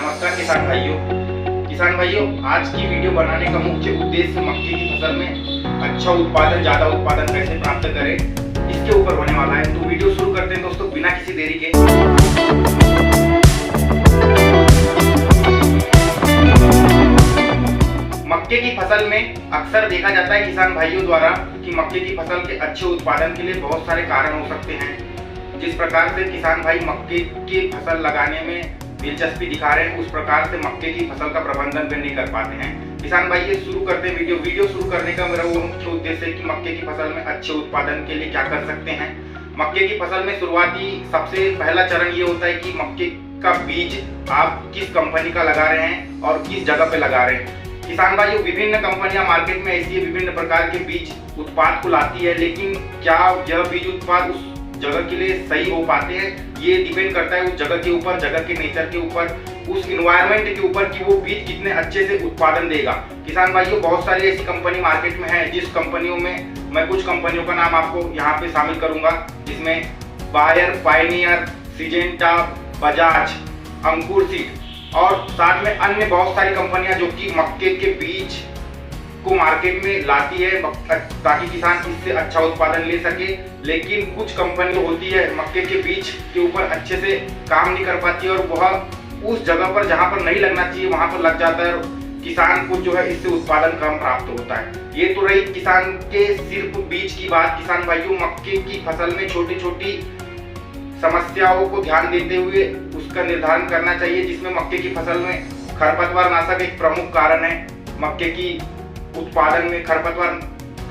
नमस्कार किसान भाइयों, आज की वीडियो बनाने का मुख्य उद्देश्य मक्के की फसल में अच्छा उत्पादन, ज्यादा उत्पादन कैसे प्राप्त करें, इसके ऊपर होने वाला है। तो वीडियो शुरू करते हैं दोस्तों, बिना किसी देरी के। मक्के की फसल में अक्सर देखा जाता है किसान भाइयों द्वारा कि मक्के की फसल के अच्छे उत्पादन के लिए बहुत सारे कारण हो सकते हैं। जिस प्रकार से किसान भाई मक्के की फसल लगाने में दिलचस्पी दिखा रहे हैं, उस प्रकार से मक्के की फसल का प्रबंधन भी नहीं कर पाते हैं। किसान भाई ये शुरू करते हैं वीडियो शुरू करने का मेरा वो मुख्य उद्देश्य है कि मक्के की फसल में अच्छे उत्पादन के लिए क्या कर सकते हैं। मक्के की फसल में शुरुआती सबसे पहला चरण ये होता है कि मक्के का बीज आप किस कंपनी का लगा रहे हैं और किस जगह पे लगा रहे हैं। किसान भाइयों, विभिन्न कंपनियां मार्केट में ऐसी विभिन्न प्रकार के बीज उत्पाद को लाती है, लेकिन क्या यह बीज उत्पाद उस जगह के लिए सही हो पाते हैं, ये डिपेंड करता है उस जगह के ऊपर, जगह के नेचर के ऊपर, उस इन्वायरमेंट के ऊपर कि वो बीज कितने अच्छे से उत्पादन देगा। किसान भाइयों, बहुत सारी ऐसी कंपनी मार्केट में है, जिस कंपनियों में मैं कुछ कंपनियों का नाम आपको यहाँ पे शामिल करूंगा, जिसमें बायर, पायनियर, सिजेंटा, बजाज, अंकुर सीड और साथ में अन्य बहुत सारी कंपनियां जो कि मक्के के बीज को मार्केट में लाती है ताकि किसान इससे अच्छा उत्पादन ले सके। लेकिन कुछ कंपनी होती है मक्के के बीज के ऊपर अच्छे से काम नहीं कर पाती है और वह उस जगह पर जहां पर नहीं लगना चाहिए वहां पर लग जाता है और किसान को जो है इससे उत्पादन कम प्राप्त होता है। ये तो रही किसान के सिर्फ बीज की बात। किसान भाइयों, मक्के की फसल में छोटी छोटी समस्याओं को ध्यान देते हुए उसका निर्धारण करना चाहिए, जिसमें मक्के की फसल में खरपतवार नाशक एक प्रमुख कारण है। मक्के की उत्पादन में खरपतवार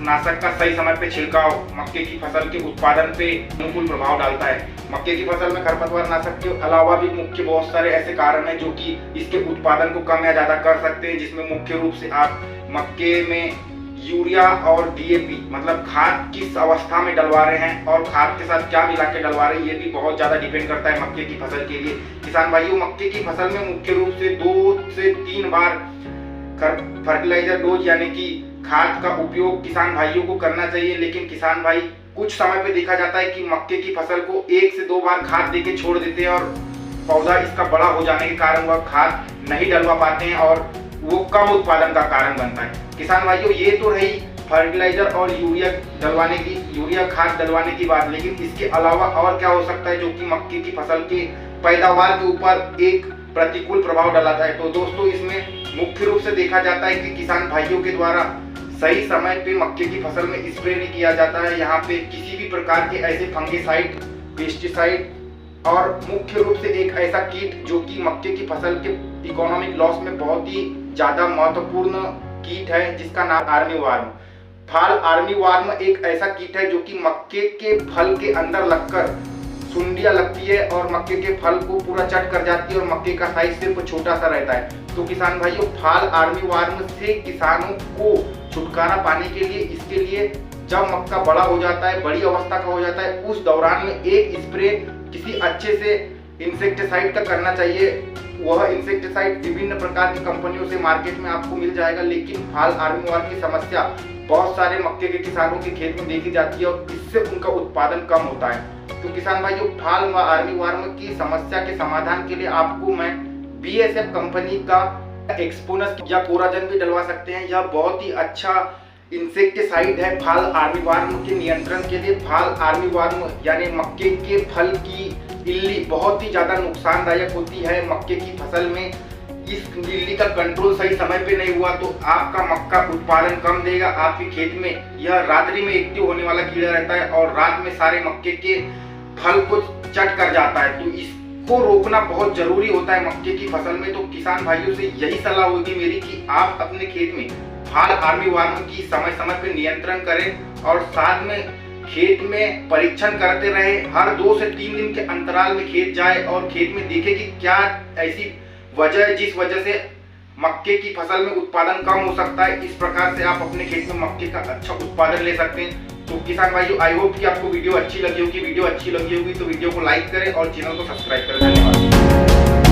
नाशक का सही समय पे छिड़काव मक्के की फसल के उत्पादन पे अनुकूल प्रभाव डालता है। मक्के की फसल में खरपतवार नाशक के अलावा भी मुख्य बहुत सारे ऐसे कारण हैं जो कि इसके उत्पादन को कम या ज्यादा कर सकते हैं, जिसमें मुख्य रूप से आप मक्के में यूरिया और डीएपी मतलब खाद किस अवस्था में डलवा रहे हैं और खाद के साथ क्या मिला के डलवा रहे हैं, ये भी बहुत ज्यादा डिपेंड करता है मक्के की फसल के लिए। किसान भाइयों, मक्के की फसल में मुख्य रूप से 2 से 3 बार फर्टिलाइजर डोज यानी कि खाद का उपयोग किसान भाइयों को करना चाहिए। लेकिन किसान भाई कुछ समय पे देखा जाता है कि मक्के की फसल को 1 से 2 बार खाद देके छोड़ देते हैं और पौधा इसका बड़ा हो जाने के कारण वह खाद नहीं डलवा पाते हैं और वो कम उत्पादन का कारण बनता है। किसान भाइयों, ये तो रही फर्टिलाइजर और यूरिया खाद डलवाने की बात, लेकिन इसके अलावा और क्या हो सकता है जो कि मक्के की फसल के पैदावार के ऊपर एक प्रतिकूल प्रभाव डालता है। तो दोस्तों, इसमें मुख्य रूप से देखा जाता है कि किसान भाइयों के द्वारा सही समय पे मक्के की फसल में स्प्रे नहीं किया जाता है। यहाँ पे किसी भी प्रकार के ऐसे फंगिसाइड, पेस्टिसाइड और मुख्य रूप से एक ऐसा कीट जो कि मक्के की फसल के इकोनॉमिक लॉस में बहुत ही ज्यादा महत्वपूर्ण कीट है, जिसका नाम army warm. Fall army warm एक ऐसा कीट है जो कि मक्के के फल के अंदर लगकर सुंडियां लगती है और मक्के के फल को पूरा चट कर जाती है और मक्के का साइज सिर्फ छोटा सा रहता है। तो किसान भाइयों, फॉल आर्मी वार्म से किसानों को छुटकारा पाने के लिए इसके लिए जब मक्का बड़ा हो जाता है, बड़ी अवस्था का हो जाता है, उस दौरान में एक स्प्रे किसी अच्छे से इंसेक्टिसाइड का करना चाहिए। वह इंसेक्टिसाइड विभिन्न प्रकार की कंपनियों से मार्केट में आपको मिल जाएगा, लेकिन फॉल आर्मी वार्म की समस्या बहुत सारे मक्के के किसानों के खेत में देखी जाती है और इससे उनका उत्पादन कम होता है। तो किसान भाइयों, फॉल आर्मी वार्म की समस्या के समाधान के लिए आपको मैं BASF कंपनी का एक्सपोनस या कोराजन भी डलवा सकते हैं। यह बहुत ही अच्छा इंसेक्टिसाइड है फॉल आर्मी वार्म के नियंत्रण के लिए। फॉल आर्मी वार्म यानी मक्के के फल की इल्ली बहुत ही ज्यादा नुकसानदायक होती है मक्के की फसल में। इस इल्ली का कंट्रोल सही समय पे नहीं हुआ तो आपका मक्का उत्पादन कम देगा। आपके खेत में यह रात्रि में एक्टिव होने वाला कीड़ा रहता है और रात में सारे मक्के के फल को चट कर जाता है। तो इसको रोकना बहुत जरूरी होता है मक्के की फसल में। तो किसान भाइयों से यही सलाह होगी मेरी कि आप अपने खेत में फॉल आर्मी वार्म की समय समय पे नियंत्रण करें और साथ में खेत में परीक्षण करते रहे। हर 2 से 3 दिन के अंतराल में खेत जाए और खेत में देखे कि क्या ऐसी वजह है जिस वजह से मक्के की फसल में उत्पादन कम हो सकता है। इस प्रकार से आप अपने खेत में मक्के का अच्छा उत्पादन ले सकते हैं। तो किसान भाइयों, आई होप कि आपको वीडियो अच्छी लगी होगी। वीडियो अच्छी लगी होगी तो वीडियो को लाइक करें और चैनल को सब्सक्राइब करें। धन्यवाद।